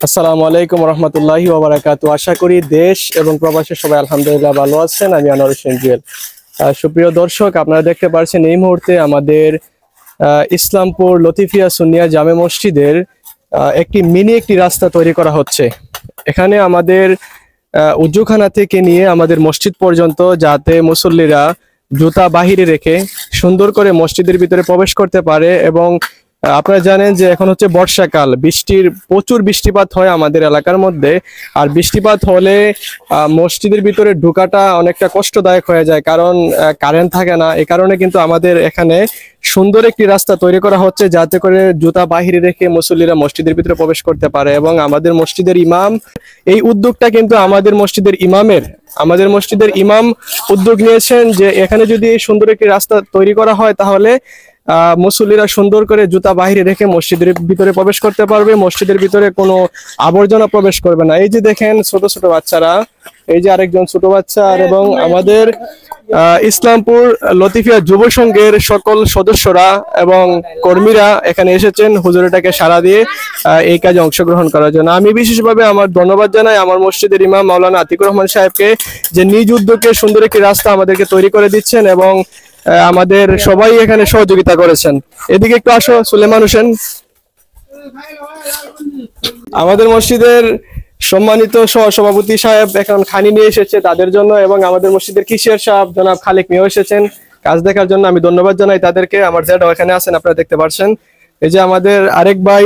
আসসালামু আলাইকুম রহমতুল্লাহি ওয়া বারাকাতুহু। আশা করি দেশ এবং প্রবাসী সবাই আলহামদুলিল্লাহ ভালো আছেন। আমি আনোয়ার হোসেন জুয়েল। সুপ্রিয় দর্শক, আপনারা দেখতে পাচ্ছেন এই মুহূর্তে আমাদের ইসলামপুর লতিফিয়া সুন্নিয়া জামে মসজিদের একটি রাস্তা তৈরি করা হচ্ছে। এখানে আমাদের উজুখানা থেকে নিয়ে আমাদের মসজিদ পর্যন্ত যাতে মুসল্লিরা জুতা বাহিরে রেখে সুন্দর করে মসজিদের ভিতরে প্রবেশ করতে পারে। এবং আপনারা জানেন যে এখন হচ্ছে বর্ষাকাল, প্রচুর বৃষ্টিপাত হয় আমাদের এলাকার মধ্যে। আর বৃষ্টিপাত হলে মসজিদের ভিতরে ঢোকাটা অনেকটা কষ্টদায়ক হয়ে যায়, কারণ কারেন্ট থাকে না। এই কারণে কিন্তু আমাদের এখানে সুন্দর একটি রাস্তা তৈরি করা হচ্ছে যাতে করে জুতা বাহিরে রেখে মুসল্লিরা মসজিদের ভিতরে প্রবেশ করতে পারে। এবং আমাদের মসজিদের ইমাম এই উদ্যোগটা কিন্তু আমাদের মসজিদের ইমাম উদ্যোগ নিয়েছেন যে এখানে যদি সুন্দর একটি রাস্তা তৈরি করা হয় তাহলে মুসল্লিরা সুন্দর করে জুতা বাহিরে রেখে মসজিদের ভিতরে প্রবেশ করতে পারবে, মসজিদের ভিতরে কোনো আবর্জনা প্রবেশ করবে না। এই যে দেখেন ছোট ছোট বাচ্চারা, এই যে আরেকজন ছোট বাচ্চা, এবং আমাদের ইসলামপুর লতিফিয়া যুব সংঘের সকল সদস্যরা এবং কর্মীরা এখানে এসেছেন হুজুরটাকে সাড়া দিয়ে এই কাজে অংশগ্রহণ করার জন্য। আমি বিশেষভাবে আমার ধন্যবাদ জানাই আমার মসজিদের ইমাম মাওলানা আতিকুর রহমান সাহেবকে, যে নিজ উদ্যোগে সুন্দর একটি রাস্তা আমাদেরকে তৈরি করে দিচ্ছেন এবং আমাদের সবাই এখানে সহযোগিতা করেছেন। এদিকে একটু আসো সুলেমান হোসেন। আমাদের মসজিদের সম্মানিত সহসভাপতি সাহেব এখন খানি নিয়ে এসেছে তাদের জন্য, এবং আমাদের মসজিদের কিশোর সাহেব জনাব খালেক নিয়েও এসেছেন কাজ দেখার জন্য। আমি ধন্যবাদ জানাই তাদেরকে। আমার জ্যাঠাও এখানে আছেন, আপনারা দেখতে পাচ্ছেন। এই যে আমাদের আরেক ভাই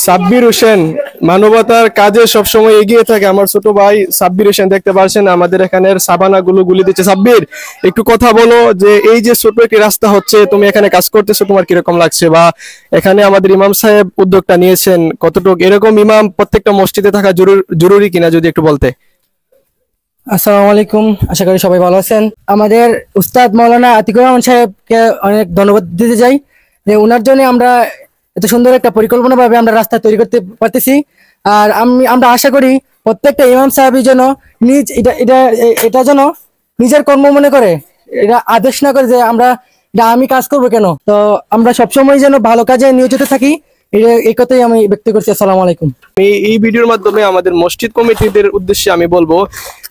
সাব্বির হোসেন, মানবতার কাজে সবসময় এগিয়ে থাকে আমার ছোট ভাই সাব্বির হোসেন, দেখতে পাচ্ছেন আমাদের এখানের সাবানা গুলি দিচ্ছে। সাব্বির, একটু কথা বলো যে এই যে ছোট একটি রাস্তা হচ্ছে, তুমি এখানে কাজ করতেছো, তোমার কিরকম লাগছে? বা এখানে আমাদের ইমাম সাহেব উদ্যোগটা নিয়েছেন, কতটুকু এরকম ইমাম প্রত্যেকটা মসজিদে থাকা জরুরি কিনা যদি একটু বলতে। আসসালামু আলাইকুম, আশা করি সবাই ভালো আছেন। আমাদের উস্তাদ মাওলানা আতিকুর রহমান সাহেবকে অনেক ধন্যবাদ দিতে চাই যে ওনার জন্য আমরা এত সুন্দর একটা পরিকল্পনা ভাবে আমরা রাস্তা তৈরি করতে পারতেছি। আর আমরা আশা করি প্রত্যেকটা ইমাম সাহেবের জন্য এটা যেন নিজের কর্ম মনে করে, এটা আদেশ না করে যে আমি কাজ করবো কেন। তো আমরা সবসময় যেন ভালো কাজে নিয়োজিত থাকি, এই কথাই আমি ব্যক্ত করছি। আসসালামু আলাইকুম। এই ভিডিওর মাধ্যমে আমাদের মসজিদ কমিটিদের উদ্দেশ্যে আমি বলবো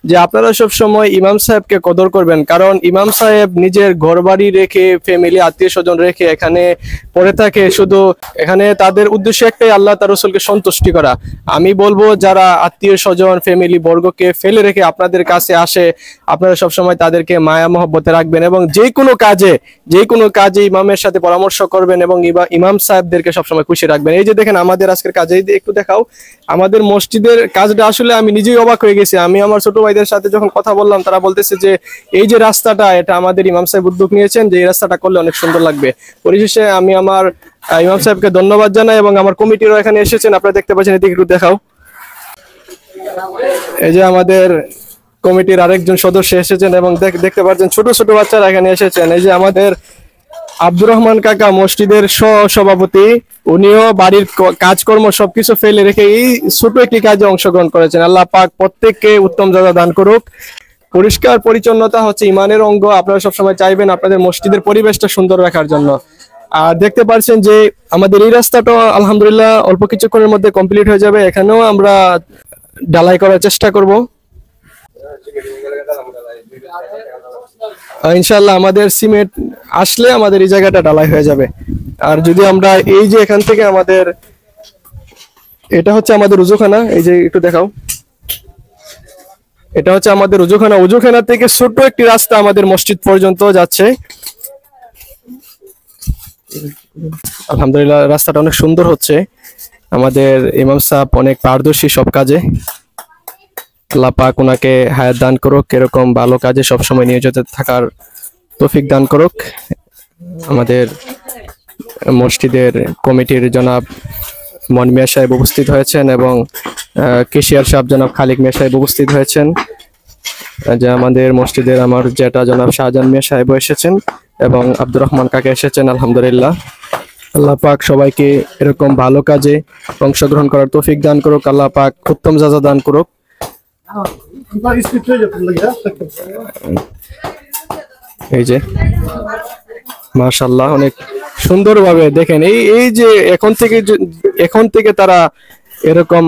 যে আপনারা সব সময় ইমাম সাহেবকে কদর করবেন, কারণ ইমাম সাহেব নিজের ঘরবাড়ি রেখে, ফ্যামিলি আত্মীয় স্বজন রেখে এখানে পড়ে থাকে। শুধু এখানে তাদের উদ্দেশ্য একটাই, আল্লাহ তার রাসূলকে সন্তুষ্টি করা। আমি বলবো যারা আত্মীয় স্বজন ফ্যামিলি বর্গকে ফেলে রেখে আপনাদের কাছে আসে, আপনারা সবসময় তাদেরকে মায়া মহব্বতে রাখবেন এবং যে কোনো কাজে ইমামের সাথে পরামর্শ করবেন এবং ইমাম সাহেবদেরকে সবসময় খুশি রাখবেন। এই যে দেখেন আমাদের আজকের কাজে একটু দেখাও আমাদের মসজিদের কাজটা, আসলে আমি নিজেই অবাক হয়ে গেছি। আমি আমার ছোট ভাইদের সাথে যখন কথা বললাম, তারা বলতেছে যে এই যে রাস্তাটা, এটা আমাদের ইমাম সাহেব উদ্যোগ নিয়েছেন, যে এই রাস্তাটা করলে অনেক সুন্দর লাগবে। পরিশেষে আমি আমার ইমাম সাহেবকে ধন্যবাদ জানাই এবং আমার কমিটিরও এখানে এসেছেন, আপনারা দেখতে পাচ্ছেন। এদিকে একটু দেখাও। এই যে আমাদের কমিটির আরেকজন সদস্য এসেছেন এবং দেখতে পাচ্ছেন ছোট ছোট বাচ্চারা এখানে এসেছেন। এই যে আমাদের আব্দুর রহমান কাকা, মসজিদের সভাপতি, উনিও বাড়ির কাজকর্ম সবকিছু ফেলে রেখে এই ছোট একটি কাজে অংশগ্রহণ করেছেন। আল্লাহ পাক প্রত্যেককে উত্তম যাজা দান করুক। পরিষ্কার পরিচ্ছন্নতা হচ্ছে ইমানের অঙ্গ। আপনারা সবসময় চাইবেন আপনাদের মসজিদের পরিবেশটা সুন্দর রাখার জন্য। আর দেখতে পাচ্ছেন যে আমাদের এই রাস্তাটা আলহামদুলিল্লাহ অল্প কিছুক্ষণের মধ্যে কমপ্লিট হয়ে যাবে। এখানেও আমরা ঢালাই করার চেষ্টা করব ইনশাআল্লাহ। আমাদের সিমেন্ট আসলে আমাদের এই জায়গাটা ঢালাই হয়ে যাবে। আর যদি আমরা এই যে এখান থেকে এটা হচ্ছে আমাদের উজুখানা, এই যে একটু দেখাও, এটা হচ্ছে আমাদের উজুখানা থেকে ছোট একটি রাস্তা আমাদের মসজিদ পর্যন্ত যাচ্ছে। আলহামদুলিল্লাহ রাস্তাটা অনেক সুন্দর হচ্ছে। আমাদের ইমাম সাহেব অনেক পারদর্শী সব কাজে। আল্লাহ পাক ওনাকে হায়াত দান করুক, এরকম ভালো কাজে সবসময় নিয়োজিত থাকার তৌফিক দান করুক। আমাদের মসজিদের কমিটির জনাব মন মিয়া সাহেব উপস্থিত হয়েছেন এবং কেশিয়ার সাহেব জনাব খালিক মিয়া সাহেব উপস্থিত হয়েছেন। যে আমাদের মসজিদের আমার যেটা জনাব শাহজাহান মিয়া সাহেব এসেছেন এবং আব্দুর রহমান কাকা এসেছেন। আলহামদুলিল্লাহ আল্লাহ পাক সবাইকে এরকম ভালো কাজে অংশগ্রহণ করার তৌফিক দান করুক। আল্লাহ পাক উত্তম যাজা দান করুক। এই যে মাশাআল্লাহ, অনেক সুন্দরভাবে দেখেন এই এই যে এখন থেকে তারা এরকম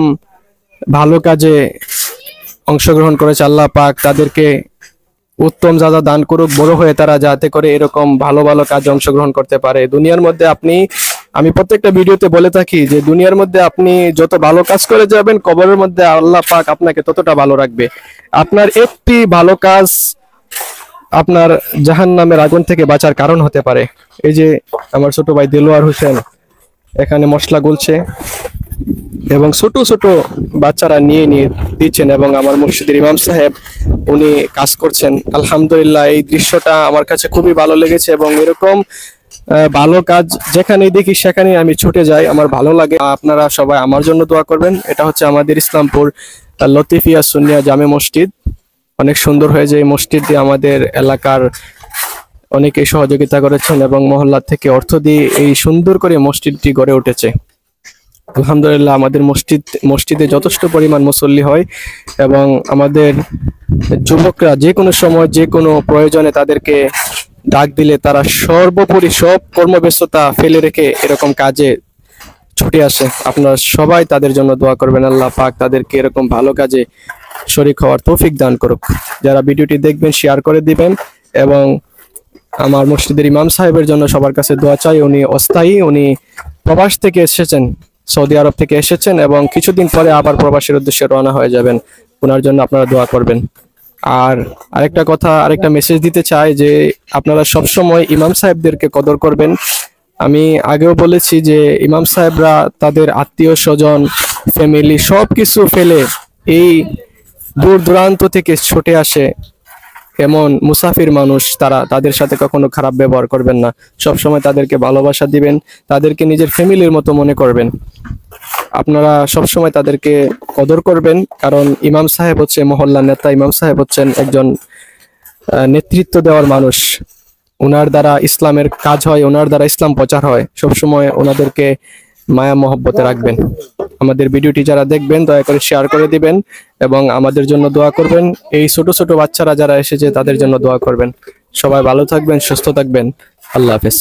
ভালো কাজে অংশগ্রহণ করেছে। আল্লাহ পাক তাদেরকে উত্তম যাজা দান করুক, বড় হয়ে তারা যাতে করে এরকম ভালো ভালো কাজে অংশগ্রহণ করতে পারে। দুনিয়ার মধ্যে আমি প্রত্যেকটা ভিডিওতে বলে থাকি যে দুনিয়ার মধ্যে আপনি যত ভালো কাজ করে যাবেন, কবরের মধ্যে আল্লাহ পাক আপনাকে ততটা ভালো রাখবে। আপনার একটি ভালো কাজ আপনার জাহান্নামের আগুন থেকে বাঁচার কারণ হতে পারে। এই যে আমার ছোট ভাই দেলোয়ার হোসেন এখানে মশলা গুলছে এবং ছোট ছোট বাচ্চারা নিয়ে নিয়ে দিচ্ছেন, এবং আমার মসজিদের ইমাম সাহেব উনি কাজ করছেন। আলহামদুলিল্লাহ, এই দৃশ্যটা আমার কাছে খুবই ভালো লেগেছে এবং এরকম ভালো কাজ যেখানেই দেখি সেখানেই আমি ছুটে যাই, আমার ভালো লাগে। আপনারা সবাই আমার জন্য দোয়া করবেন। এটা হচ্ছে আমাদের ইসলামপুর লতিফিয়া সুন্নিয়া জামে মসজিদ। অনেক সুন্দর হয়েছে এই মসজিদটি, আমাদের এলাকার অনেকেই সহযোগিতা করেছেন এবং মহল্লা থেকে অর্থ দিয়ে এই সুন্দর করে মসজিদটি গড়ে উঠেছে। আলহামদুলিল্লাহ, আমাদের মসজিদে যথেষ্ট পরিমাণ মুসল্লি হয় এবং আমাদের যুবকরা যে কোনো সময় যে কোনো প্রয়োজনে তাদেরকে ডাক দিলে তারা সর্বোপরি সব কর্মব্যস্ততা ফেলে রেখে এরকম কাজে ছুটে আসে। আপনারা সবাই তাদের জন্য দোয়া করবেন, আল্লাহ পাক তাদেরকে এরকম ভালো কাজে শরীক হওয়ার তৌফিক দান করুক। যারা ভিডিওটি দেখবেন শেয়ার করে দিবেন এবং আমার মসজিদের ইমাম সাহেবের জন্য সবার কাছে দোয়া চাই। উনি অস্থায়ী, উনি প্রবাস থেকে এসেছেন, সৌদি আরব থেকে এসেছেন এবং কিছুদিন পরে আবার প্রবাসের উদ্দেশ্যে রওনা হয়ে যাবেন। ওনার জন্য আপনারা দোয়া করবেন। আর আরেকটা মেসেজ দিতে চাই যে আপনারা সবসময় ইমাম সাহেবদেরকে কদর করবেন। আমি আগেও বলেছি যে ইমাম সাহেবরা তাদের আত্মীয় স্বজন, ফ্যামিলি সবকিছু ফেলে এই দূর দূরান্ত থেকে ছুটে আসে এমন মুসাফির মানুষ, তাদের সাথে কখনো খারাপ ব্যবহার করবেন না। সবসময় তাদেরকে ভালোবাসা দিবেন, তাদেরকে নিজের ফ্যামিলির মতো মনে করবেন। আপনারা সবসময় তাদেরকে কদর করবেন, কারণ ইমাম সাহেব হচ্ছে মহল্লার নেতা। ইমাম সাহেব হচ্ছেন একজন নেতৃত্ব দেওয়ার মানুষ। ওনার দ্বারা ইসলামের কাজ হয়, ওনার দ্বারা ইসলাম প্রচার হয়। সবসময় ওনাদেরকে মায়া মহব্বতে রাখবেন। আমাদের ভিডিওটি যারা দেখবেন দয়া করে শেয়ার করে দিবেন এবং আমাদের জন্য দোয়া করবেন। এই ছোট ছোট বাচ্চারা যারা এসেছে তাদের জন্য দোয়া করবেন। সবাই ভালো থাকবেন, সুস্থ থাকবেন। আল্লাহ হাফেজ।